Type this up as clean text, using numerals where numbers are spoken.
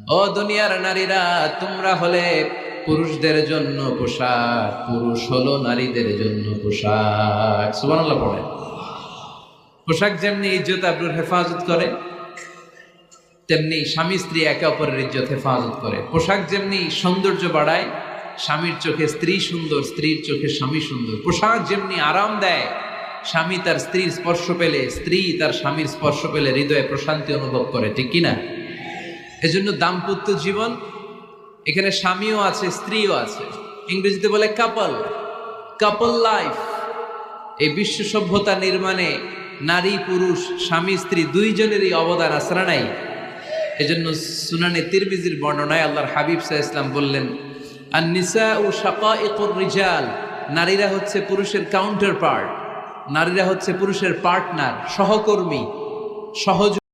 ও দুনিয়ার নারীরা, তোমরা হলে পুরুষদের জন্য পোশাক, পুরুষ হলো নারীদের জন্য পোশাক। সুবহানাল্লাহ পড়ে। পোশাক যেমনি ইজ্জত আবরুর হেফাজত করে, তেমনি স্বামী স্ত্রী একে অপরের ইজ্জত হেফাজত করে। পোশাক যেমনি সৌন্দর্য বাড়ায়, স্বামীর চোখে স্ত্রী সুন্দর, স্ত্রীর চোখে স্বামী সুন্দর। পোশাক যেমনি আরাম দেয়, স্বামী তার স্ত্রীর স্পর্শ পেলে, স্ত্রী তার স্বামীর স্পর্শ পেলে হৃদয়ে প্রশান্তি অনুভব করে, ঠিক কিনা? এজন্য দাম্পত্য জীবন, এখানে স্বামীও আছে স্ত্রীও আছে, ইংরেজিতে বলে কাপল, কাপল লাইফ। এই বিশ্ব সভ্যতা নির্মাণে নারী পুরুষ স্বামী স্ত্রী দুইজনেরই অবদান আছে না নাই? এজন্য সুনানে তিরমিজির বর্ণনায় আল্লাহর হাবিব সাল্লাল্লাহু আলাইহি ওয়াসাল্লাম বললেন, আন-নিসাউ শাকাইকুর রিজাল, নারীরা হচ্ছে পুরুষের কাউন্টার পার্ট, নারীরা হচ্ছে পুরুষের পার্টনার, সহকর্মী, সহযোগী।